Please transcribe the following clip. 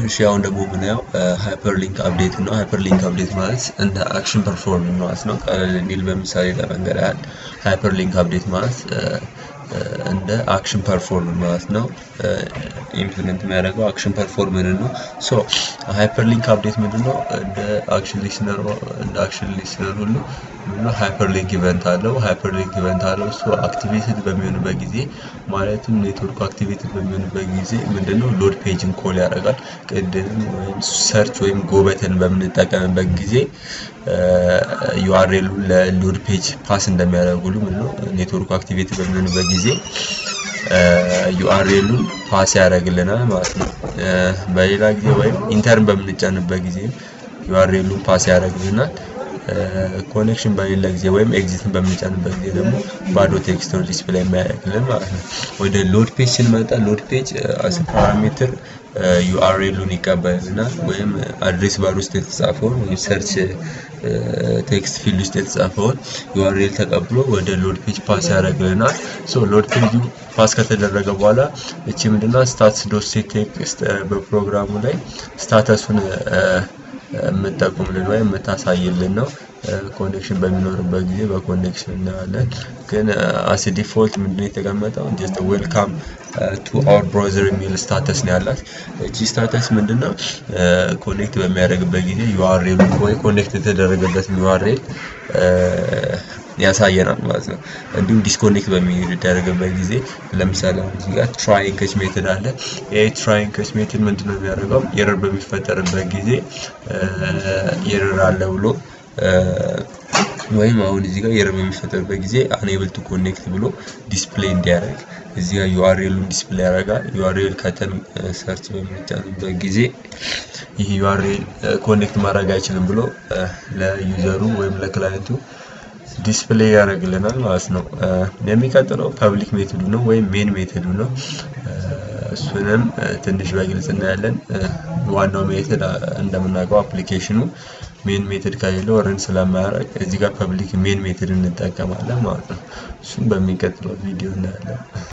እሺ አሁን ደግሞ ምናየው ሃይፐርሊንክ አፕዴት ነው። ሃይፐርሊንክ አፕዴት ማለት እንደ አክሽን ፐርፎርም ማለት ነው። ቀለል እንዲል በምሳሌ ለመንገር ያህል ሃይፐርሊንክ አፕዴት ማለት እንደ አክሽን ፐርፎርም ማለት ነው። ኢምፕሊመንት የሚያደርገው አክሽን ፐርፎርምን ነው። ሶ ሃይፐርሊንክ አፕዴት ምንድነው? እንደ አክሽን ሊስነር ሁሉ ሃይፐርሊንክ ኢቨንት አለው። ሃይፐርሊንክ ኢቨንት አለው። ሶ አክቲቬትድ በሚሆንበት ጊዜ ማለትም ኔትወርኩ አክቲቬትድ በሚሆንበት ጊዜ ምንድነው ሎድ ፔጅን ኮል ያደርጋል። ቅድም ወይም ሰርች ወይም ጎበትን በምንጠቀምበት ጊዜ ዩአርኤሉ ለሎድ ፔጅ ፓስ እንደሚያደርጉሉ ምንድነው ኔትወርኩ አክቲቬትድ በሚሆንበት ጊዜ ዩአርኤሉን ፓስ ያደርግልናል ማለት ነው። በሌላ ጊዜ ወይም ኢንተርን በምንጫንበት ጊዜ ዩአርኤሉን ፓስ ያደርግልናል። ኮኔክሽን በሌላ ጊዜ ወይም ኤግዚትን በምንጫንበት ጊዜ ደግሞ ባዶ ቴክስት ነው ዲስፕሌይ የሚያደርግልን ማለት ነው። ወደ ሎድ ፔጅ ስንመጣ ሎድ ፔጅ አስ ፓራሜትር ዩአርኤሉን ይቀበልናል ወይም አድሬስ ባር ውስጥ የተጻፈውን ወይም ሰርች ቴክስት ፊልድ ውስጥ የተጻፈውን ዩአርኤል ተቀብሎ ወደ ሎድ ፔጅ ፓስ ያደርግልናል። ሶ ሎድ ፔጁ ፓስ ከተደረገ በኋላ እቺ ምንድነው ስታትስ ዶት ሴት ቴክስት በፕሮግራሙ ላይ ስታተሱን የምጠቁምልን ወይም የምታሳይልን ነው። ኮኔክሽን በሚኖርበት ጊዜ በኮኔክሽን እናያለን። ግን አስ ዲፎልት ምንድነው የተቀመጠው just welcome to our browser የሚል ስታተስ ነው ያላት። እቺ ስታተስ ምንድነው ኮኔክት በሚያደርግበት ጊዜ ዩአርኤል ወይ ኮኔክት የተደረገበት ዩአርኤል ያሳየናል ማለት ነው። እንዲሁም ዲስኮኔክት በሚደረግበት ጊዜ ለምሳሌ እዚህ ጋር ትራይንግ ከች ሜተድ አለ። ይሄ ትራይንግ ከች ሜተድ ምንድነው የሚያደርገው ኤረር በሚፈጠርበት ጊዜ ኤረር አለ ብሎ ወይም አሁን እዚህ ጋር ኤረር በሚፈጠርበት ጊዜ unable to connect ብሎ ዲስፕሌይ እንዲያደርግ እዚህ ጋር ዩአርኤሉን ዲስፕሌይ ያደርጋል። ዩአርኤል ከተን ሰርች በሚጫንበት ጊዜ ይሄ ዩአርኤል ኮኔክት ማድረግ አይችልም ብሎ ለዩዘሩ ወይም ለክላይንቱ ዲስፕሌይ ያደርግልናል ማለት ነው። የሚቀጥለው ፐብሊክ ሜተዱ ነው ወይም ሜን ሜተዱ ነው። እሱንም ትንሽ በግልጽ እናያለን። ዋናው ሜተድ እንደምናውቀው አፕሊኬሽኑ ሜን ሜተድ ከሌለው ረን ስለማያደርግ እዚህ ጋር ፐብሊክ ሜን ሜተድ እንጠቀማለን ማለት ነው። እሱን በሚቀጥለው ቪዲዮ እናያለን።